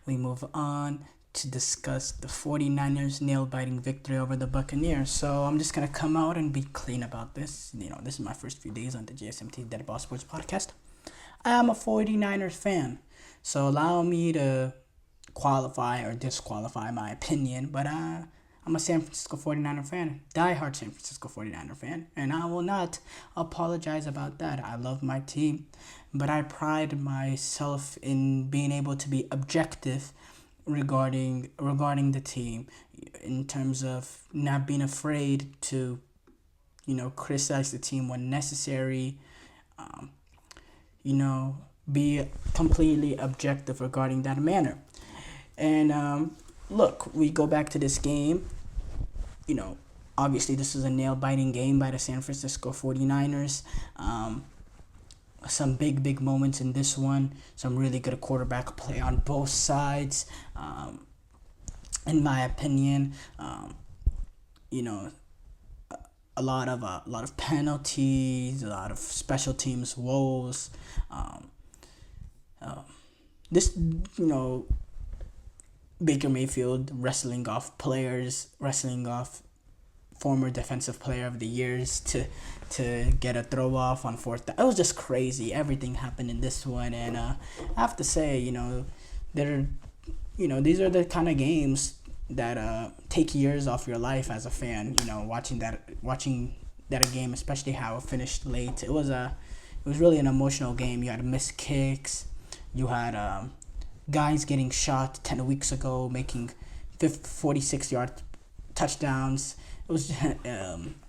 we move on to discuss the 49ers nail-biting victory over the Buccaneers. So I'm just going to come out and be clean about this. This is my first few days on the GSMT Dead Ball Sports podcast. I am a 49ers fan. So allow me to qualify or disqualify my opinion, but I'm a San Francisco 49er fan, diehard San Francisco 49er fan, and I will not apologize about that. I love my team, but I pride myself in being able to be objective regarding the team, in terms of not being afraid to criticize the team when necessary, be completely objective regarding that manner. And look, we go back to this game. Obviously this is a nail-biting game by the San Francisco 49ers. Some big moments in this one. Some really good quarterback play on both sides. In my opinion, a lot of penalties, a lot of special teams woes. This Baker Mayfield wrestling off former defensive player of the years to get a throw off on fourth. It was just crazy. Everything happened in this one, and I have to say, these are the kind of games that take years off your life as a fan. Watching that game, especially how it finished late. It was really an emotional game. You had missed kicks. You had guys getting shot 10 weeks ago, making 46-yard touchdowns. It was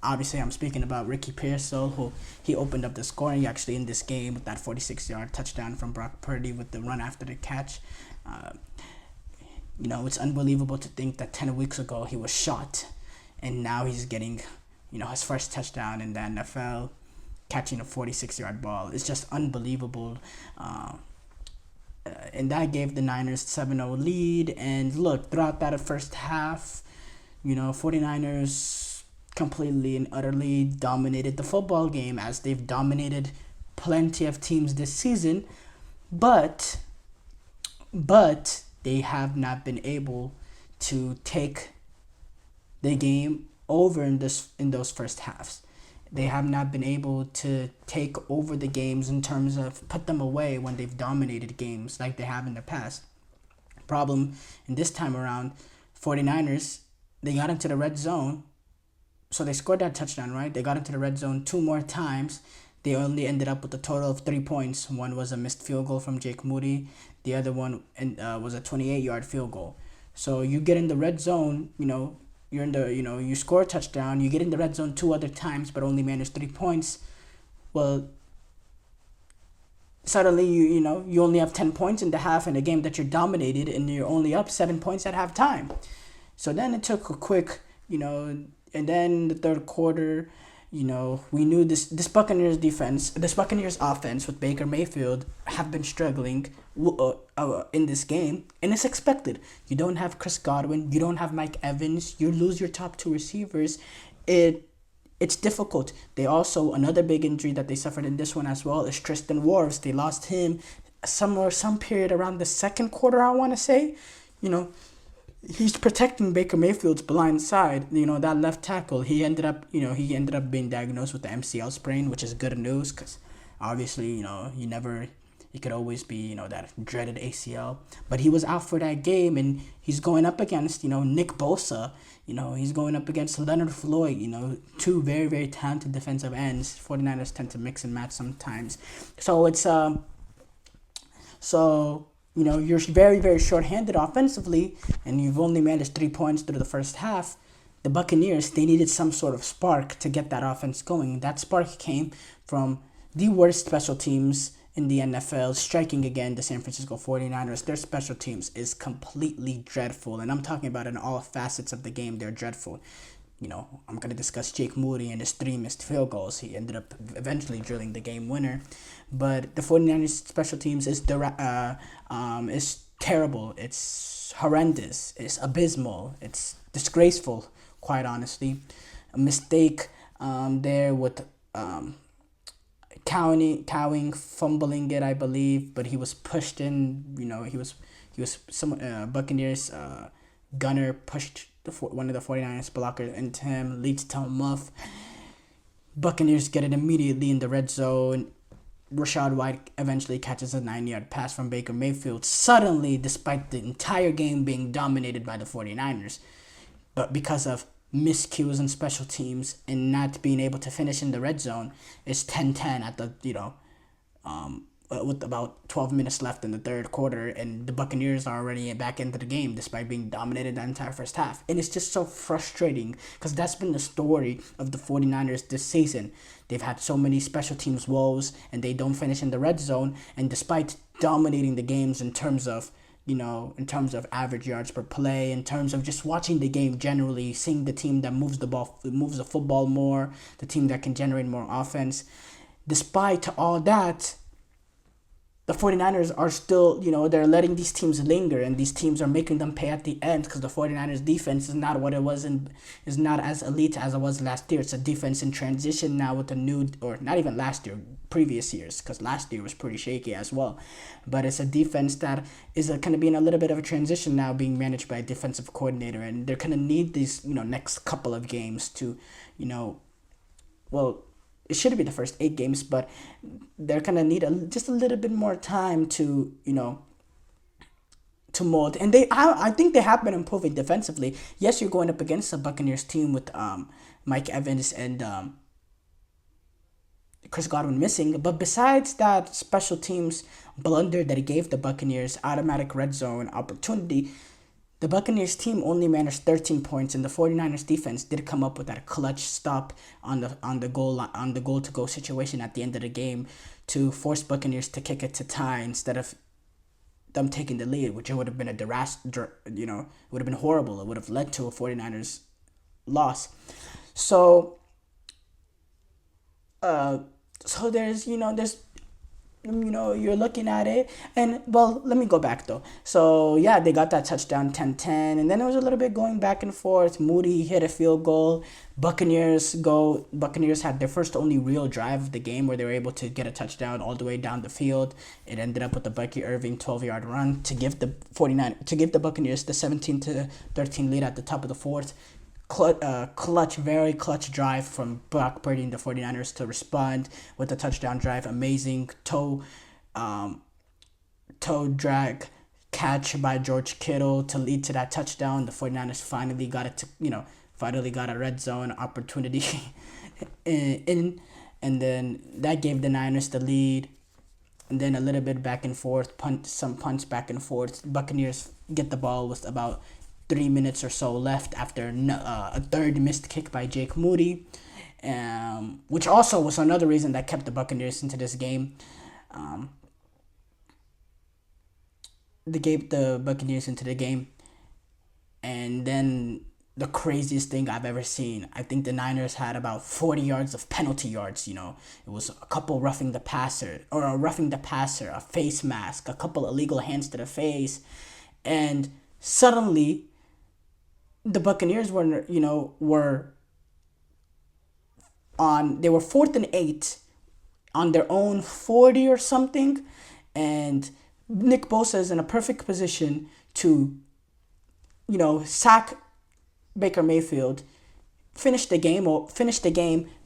obviously I'm speaking about Ricky Pearsall, who he opened up the scoring actually in this game with that 46-yard touchdown from Brock Purdy with the run after the catch. It's unbelievable to think that 10 weeks ago he was shot, and now he's getting his first touchdown in the NFL, catching a 46-yard ball. It's just unbelievable. And that gave the Niners 7-0 lead. And look, throughout that first half, 49ers completely and utterly dominated the football game, as they've dominated plenty of teams this season. But they have not been able to take the game over in those first halves. They have not been able to take over the games in terms of put them away when they've dominated games like they have in the past. Problem in this time around, 49ers, they got into the red zone. So they scored that touchdown, right? They got into the red zone 2 more times. They only ended up with a total of 3 points. One was a missed field goal from Jake Moody. The other one was a 28-yard field goal. So you get in the red zone, you're in the, you score a touchdown, you get in the red zone 2 other times, but only manage 3 points. Well, suddenly you only have 10 points in the half in a game that you're dominated, and you're only up 7 points at halftime. So then it took a quick, and then the third quarter, we knew this Buccaneers offense with Baker Mayfield have been struggling in this game, and it's expected. You don't have Chris Godwin, you don't have Mike Evans, you lose your top 2 receivers. It's difficult. They also, another big injury that they suffered in this one as well is Tristan Wirfs. They lost him some period around the second quarter, I want to say. He's protecting Baker Mayfield's blind side. That left tackle, he ended up being diagnosed with the MCL sprain, which is good news, because obviously, he could always be, that dreaded ACL. But he was out for that game, and he's going up against, Nick Bosa. He's going up against Leonard Floyd, 2 very, very talented defensive ends. 49ers tend to mix and match sometimes. So it's, you're very, very short-handed offensively, and you've only managed 3 points through the first half. The Buccaneers, they needed some sort of spark to get that offense going. That spark came from the worst special teams in the NFL, striking again the San Francisco 49ers. Their special teams is completely dreadful, and I'm talking about in all facets of the game. They're dreadful. I'm going to discuss Jake Moody and his 3 missed field goals. He ended up eventually drilling the game winner. But the 49ers special teams is terrible. It's horrendous. It's abysmal. It's disgraceful, quite honestly. A mistake there with Cowing, fumbling it, I believe, but he was pushed in. He was some Buccaneers gunner pushed one of the 49ers blockers into him, leads to a muff. Buccaneers get it immediately in the red zone. Rashad White eventually catches a 9-yard pass from Baker Mayfield. Suddenly, despite the entire game being dominated by the 49ers, but because of miscues and special teams and not being able to finish in the red zone, it's 10-10 at the, with about 12 minutes left in the third quarter, and the Buccaneers are already back into the game despite being dominated the entire first half. And it's just so frustrating because that's been the story of the 49ers this season. They've had so many special teams woes and they don't finish in the red zone, and despite dominating the games in terms of average yards per play, in terms of just watching the game generally, seeing the team that moves the football more, the team that can generate more offense, despite all that, the 49ers are still, they're letting these teams linger, and these teams are making them pay at the end because the 49ers defense is not what it was and is not as elite as it was last year. It's a defense in transition now with the new, or not even last year, previous years, because last year was pretty shaky as well. But it's a defense that is going to be in a little bit of a transition now, being managed by a defensive coordinator, and they're going to need these, next couple of games to, it should be the first 8 games, but they're gonna need just a little bit more time to to mold. And I think they have been improving defensively. Yes, you're going up against a Buccaneers team with Mike Evans and Chris Godwin missing, but besides that special teams blunder that he gave the Buccaneers automatic red zone opportunity, the Buccaneers team only managed 13 points, and the 49ers defense did come up with that clutch stop on the goal to go situation at the end of the game to force Buccaneers to kick it to tie instead of them taking the lead, which it would have been would have been horrible. It would have led to a 49ers loss. So there's you're looking at it, and well, let me go back though. So yeah, they got that touchdown 10-10, and then it was a little bit going back and forth. Moody hit a field goal. Buccaneers had their first only real drive of the game where they were able to get a touchdown all the way down the field. It ended up with the Bucky Irving 12-yard run to give the Buccaneers the 17-13 lead at the top of the fourth. Very clutch drive from Brock Purdy and the 49ers to respond with a touchdown drive. Amazing toe drag catch by George Kittle to lead to that touchdown. The 49ers finally got a red zone opportunity and then that gave the Niners the lead. And then a little bit back and forth, some punts back and forth. Buccaneers get the ball with about 3 minutes or so left after a third missed kick by Jake Moody, which also was another reason that kept the Buccaneers into this game. They gave the Buccaneers into the game, and then the craziest thing I've ever seen. I think the Niners had about 40 yards of penalty yards. It was a couple roughing the passer, a face mask, a couple illegal hands to the face, and suddenly the Buccaneers were 4th and 8 on their own 40 or something, and Nick Bosa is in a perfect position to, sack Baker Mayfield, finish the game,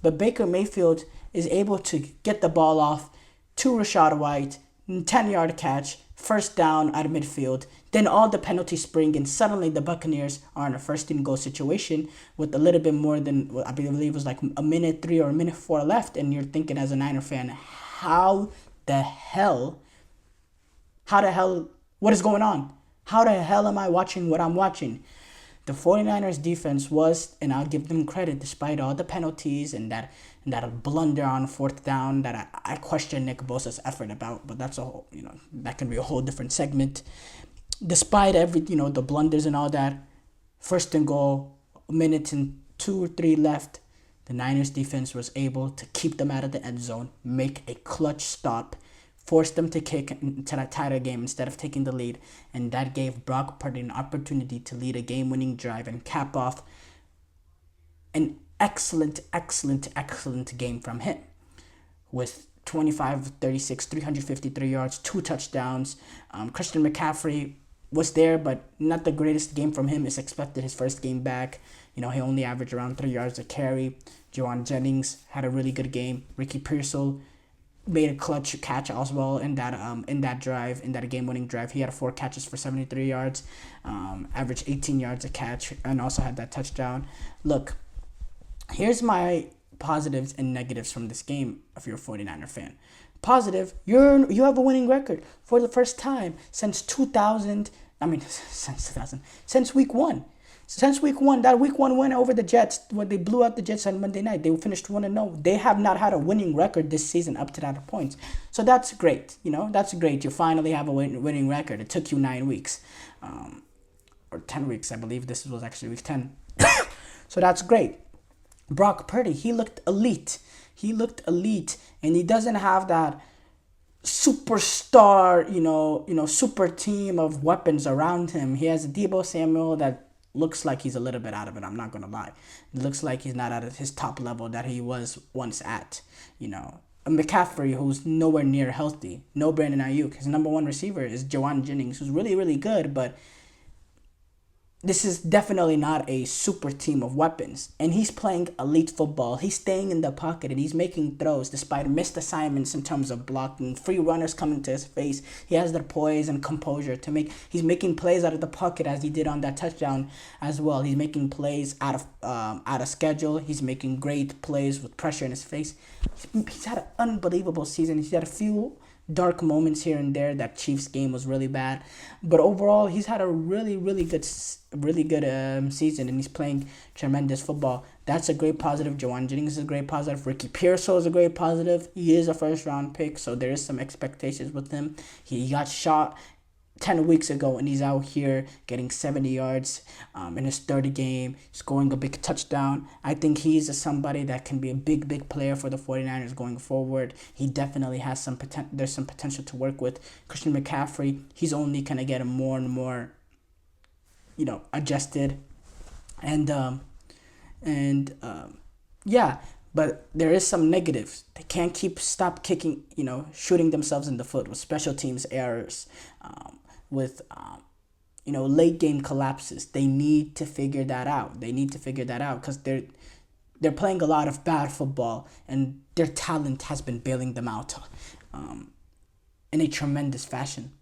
but Baker Mayfield is able to get the ball off to Rashad White, 10-yard catch, first down out of midfield. Then all the penalties spring, and suddenly the Buccaneers are in a first and goal situation with a little bit more than, I believe it was like a minute 3 or a minute 4 left, and you're thinking as a Niner fan, how the hell, what is going on? How the hell am I watching what I'm watching? The 49ers defense was, and I'll give them credit, despite all the penalties and that blunder on 4th down that I question Nick Bosa's effort about, but that's that can be a whole different segment. Despite the blunders and all that, first and goal, a minute and 2 or 3 left, the Niners defense was able to keep them out of the end zone, make a clutch stop, force them to kick into that tighter game instead of taking the lead, and that gave Brock Purdy an opportunity to lead a game-winning drive and cap off an excellent game from him with 25-36, 353 yards, 2 touchdowns. Christian McCaffrey was there, but not the greatest game from him. Is expected his first game back. He only averaged around 3 yards a carry. Jawan Jennings had a really good game. Ricky Pearsall made a clutch catch as well in that game winning drive. He had 4 catches for 73 yards, averaged 18 yards a catch, and also had that touchdown. Look, here's my positives and negatives from this game if you're a 49er fan. Positive, you have a winning record for the first time since 2000. Since week 1. Since week 1, that week 1 win over the Jets, when they blew out the Jets on Monday night, they finished 1-0. They have not had a winning record this season up to that point. So that's great. That's great. You finally have a winning record. It took you 9 weeks, or 10 weeks, I believe. This was actually week 10. So that's great. Brock Purdy, he looked elite. And he doesn't have that superstar, super team of weapons around him. He has a Deebo Samuel that looks like he's a little bit out of it. I'm not going to lie. It looks like he's not at his top level that he was once at. A McCaffrey who's nowhere near healthy. No Brandon Ayuk. His number 1 receiver is Jawan Jennings, who's really, really good, but this is definitely not a super team of weapons. And he's playing elite football. He's staying in the pocket and he's making throws despite missed assignments in terms of blocking, free runners coming to his face. He has the poise and composure to make. He's making plays out of the pocket as he did on that touchdown as well. He's making plays out of schedule. He's making great plays with pressure in his face. He's had an unbelievable season. He's had a few dark moments here and there. That Chiefs game was really bad, but overall he's had a really good season, and he's playing tremendous football. That's a great positive. Jawan Jennings is a great positive. Ricky Pearsall is a great positive. He is a first round pick, so there is some expectations with him. He got shot 10 weeks ago, and he's out here getting 70 yards in his third game, scoring a big touchdown. I think he's somebody that can be a big player for the 49ers going forward. He definitely has some potential. There's some potential to work with. Christian McCaffrey, he's only going to get more and more, adjusted. But there is some negatives. They can't stop kicking, shooting themselves in the foot with special teams errors, with late game collapses. They need to figure that out. Because they're playing a lot of bad football, and their talent has been bailing them out in a tremendous fashion.